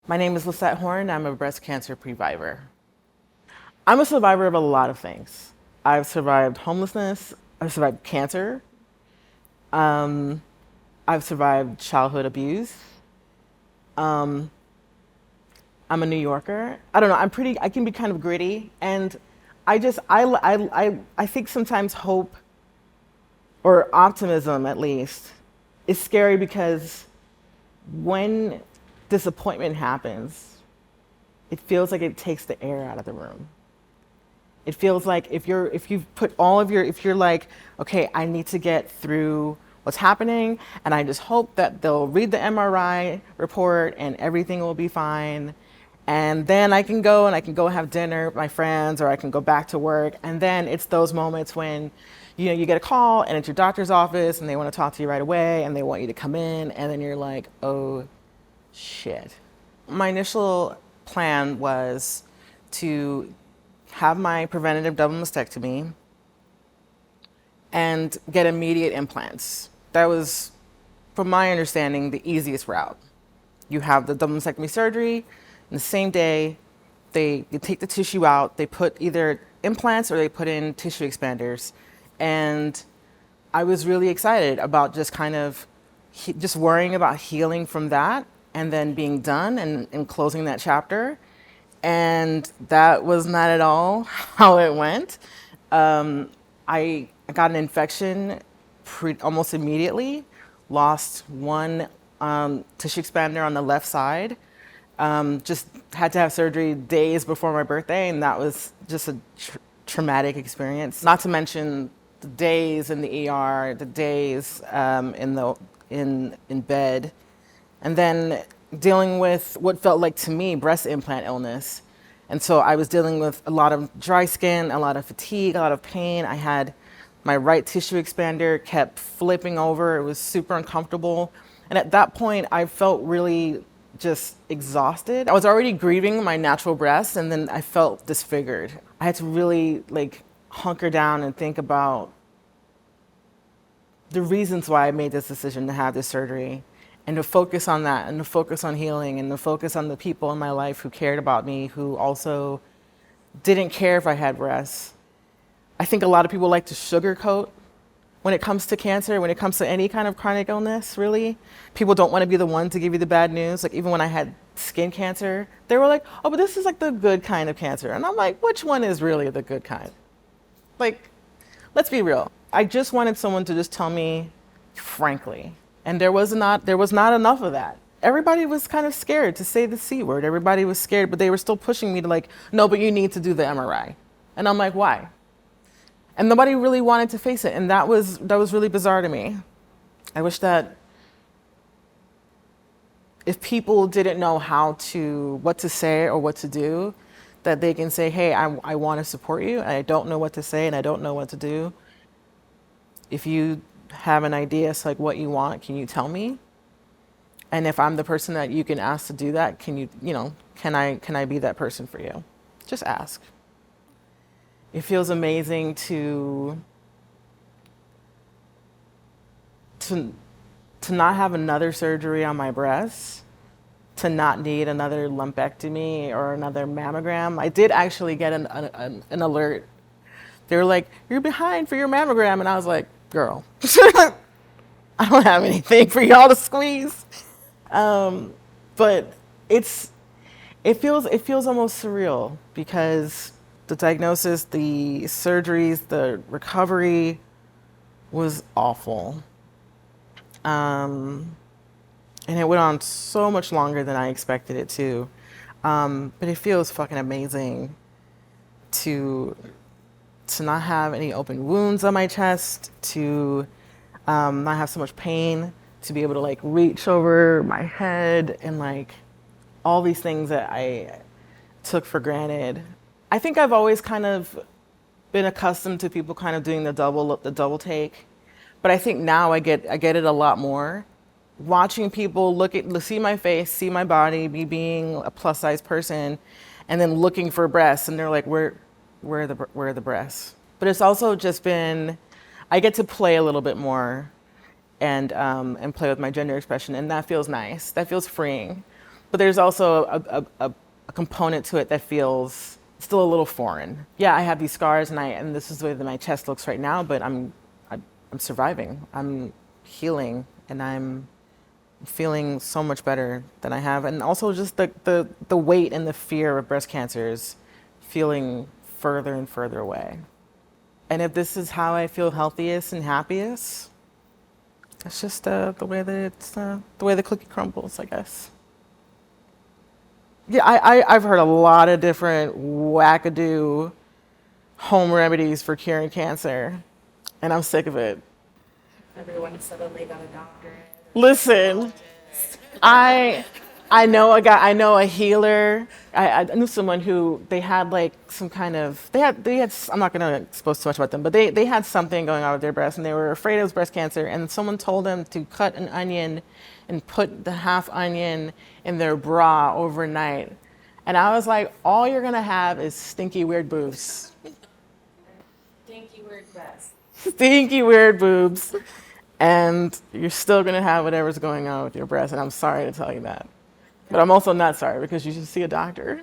My name is Lyssette Horn. I'm a breast cancer survivor. I'm a survivor of a lot of things. I've survived homelessness. I've survived cancer. Um, I've survived childhood abuse. Um, I'm a New Yorker. I don't know. I can be kind of gritty, and I think sometimes hope or optimism, at least, is scary because when disappointment happens, it feels like it takes the air out of the room. It feels like if you've put all of your if you're like, okay, I need to get through what's happening, and I just hope that they'll read the MRI report and everything will be fine. And then I can go have dinner with my friends, or I can go back to work. And then it's those moments when, you get a call and it's your doctor's office and they want to talk to you right away and they want you to come in, and then you're like, oh shit. My initial plan was to have my preventative double mastectomy and get immediate implants. That was, from my understanding, the easiest route. You have the double mastectomy surgery, and the same day, they take the tissue out, they put either implants or they put in tissue expanders. And I was really excited about just kind of just worrying about healing from that and then being done and closing that chapter. And that was not at all how it went. I got an infection almost immediately, lost one tissue expander on the left side. Just had to have surgery days before my birthday, and that was just a traumatic experience. Not to mention the days in the ER, the days in bed, and then dealing with what felt like to me breast implant illness. And so I was dealing with a lot of dry skin, a lot of fatigue, a lot of pain. I had my right tissue expander kept flipping over. It was super uncomfortable. And at that point, I felt really just exhausted. I was already grieving my natural breasts, and then I felt disfigured. I had to really hunker down and think about the reasons why I made this decision to have this surgery, and to focus on that, and to focus on healing, and to focus on the people in my life who cared about me, who also didn't care if I had breasts. I think a lot of people like to sugarcoat when it comes to cancer, when it comes to any kind of chronic illness, really. People don't want to be the one to give you the bad news. Like, even when I had skin cancer, they were like, oh, but this is like the good kind of cancer. And I'm like, which one is really the good kind? Like, let's be real. I just wanted someone to just tell me frankly. And there was not enough of that. Everybody was kind of scared to say the C word. Everybody was scared, but they were still pushing me to no, but you need to do the MRI. And I'm like, why? And nobody really wanted to face it. And that was really bizarre to me. I wish that if people didn't know what to say or what to do, that they can say, hey, I want to support you, and I don't know what to say, and I don't know what to do. If you have an idea as what you want, can you tell me? And if I'm the person that you can ask to do that, can I be that person for you? Just ask. It feels amazing to not have another surgery on my breasts, to not need another lumpectomy or another mammogram. I did actually get an alert. They were like, you're behind for your mammogram. And I was like, girl, I don't have anything for y'all to squeeze. But it feels almost surreal, because the diagnosis, the surgeries, the recovery was awful. And it went on so much longer than I expected it to. But it feels fucking amazing to not have any open wounds on my chest, to not have so much pain, to be able to reach over my head, and all these things that I took for granted. I think I've always kind of been accustomed to people kind of doing the double take, but I think now I get it a lot more. Watching people see my face, see my body, me being a plus size person, and then looking for breasts, and they're like, where are the breasts? But it's also just been, I get to play a little bit more and play with my gender expression, and that feels nice. That feels freeing. But there's also a component to it that feels still a little foreign. Yeah, I have these scars, and this is the way that my chest looks right now. But I'm surviving. I'm healing, and I'm feeling so much better than I have. And also just the weight and the fear of breast cancer is feeling further and further away. And if this is how I feel healthiest and happiest, it's just the way that the way the cookie crumbles, I guess. Yeah, I've heard a lot of different wackadoo home remedies for curing cancer, and I'm sick of it. Everyone suddenly got a doctorate. Listen, I I know a guy. I know a healer. I knew someone who they had like some kind of they had. I'm not going to expose too much about them, but they had something going on with their breast, and they were afraid it was breast cancer. And someone told them to cut an onion and put the half onion in their bra overnight. And I was like, all you're gonna have is stinky weird boobs. Stinky weird breast. Stinky weird boobs. And you're still gonna have whatever's going on with your breast. And I'm sorry to tell you that. But I'm also not sorry because you should see a doctor.